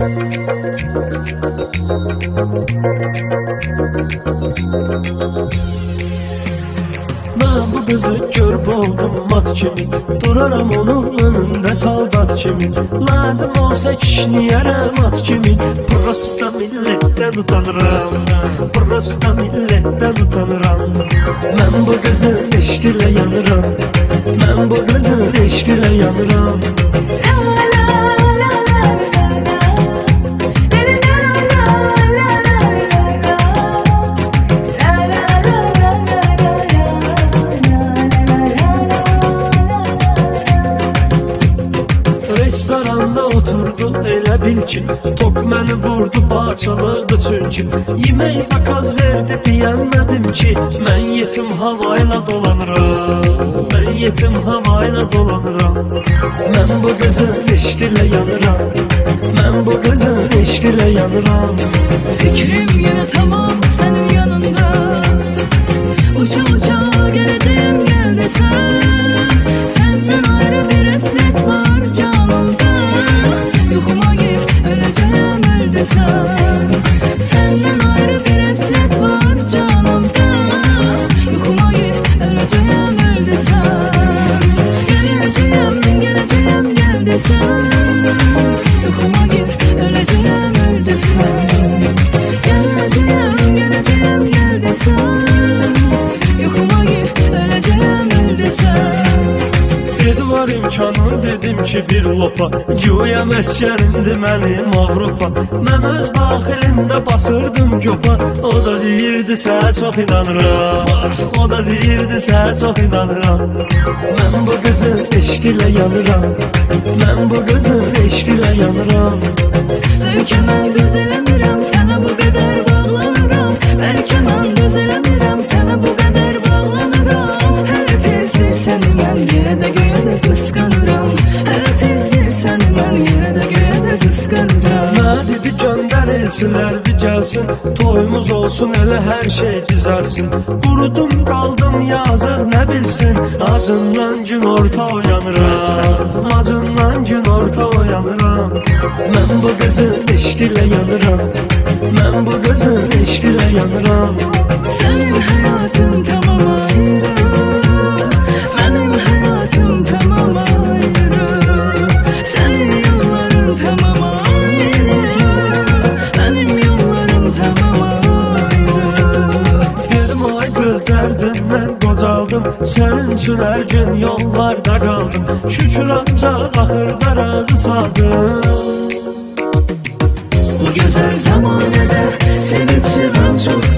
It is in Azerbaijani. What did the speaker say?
Ben bu kızı görüp oldum mat kimi, duraram onun önünde saldat kimi. Lazım olsa kişniyerem at kimi. Prosta milletten utanıram, prosta milletten utanıram. Ben bu kızın eşkiyle yanıram, ben bu kızın eşkiyle yanıram. Restoranda oturdu elə bil ki, tok məni vurdu, parçaladı çünki. Yemək zakaz verdi deyəmədim ki, mən yetim havayla dolanıram, mən yetim havayla dolanıram. Mən bu qızın eşqilə yanıram, mən bu qızın eşqilə yanıram. Fikrim yine tamam senin yanında, uça uça geleceğim gel desem. Senden ayrı bir hasret var canımda, yokuma gir öleceğim öl desem. Senden ayrı bir hasret var canımda, yokuma gir öleceğim öl desem. Geleceğim gel desem, yokuma gir öleceğim öl desem. Geleceğim gel desem, yokuma gir öleceğim öl desem. Dedi var imkanı, dedim ki bir lopa, güya məskərindir mənim Avropa. Mən öz daxilimdə basırdım göpa, o da deyirdi sənə çox inanıram, o da deyirdi sənə çox inanıram. Mən bu qızın eşqilə yanıram, mən bu qızın eşqilə yanıram. Belki mən gözələmirəm, sənə bu qədər bağlanıram. Belki mən gözələmirəm, sənə bu qədər bağlanıram. Hələ tezdir səni mən yerə də göyə də qısqanıram. Hələ tezdir səni mən yerə də göyə də qısqanıram. Nə dedi göndər elçilərdi gəlsin, toyumuz olsun elə hər şey düzəlsin. Qurudum qaldım yazıq nə bilsin, acından gün orta oyanıram, acından gün orta oyanıram. Mən bu qızın eşqilə yanıram, mən bu qızın eşqilə yanıram. Senin hayatın tamam ayrı, benim hayatım tamam ayrı. Senin yolların tamam ayrı, benim yollarım tamam ayrı. Dedim ay gözlərdimdən qocaldım, sənin üçün hər gün yollarda qaldım. Şükür ancaq axırda razı saldım. Bu güzel zamanede sevip seven çok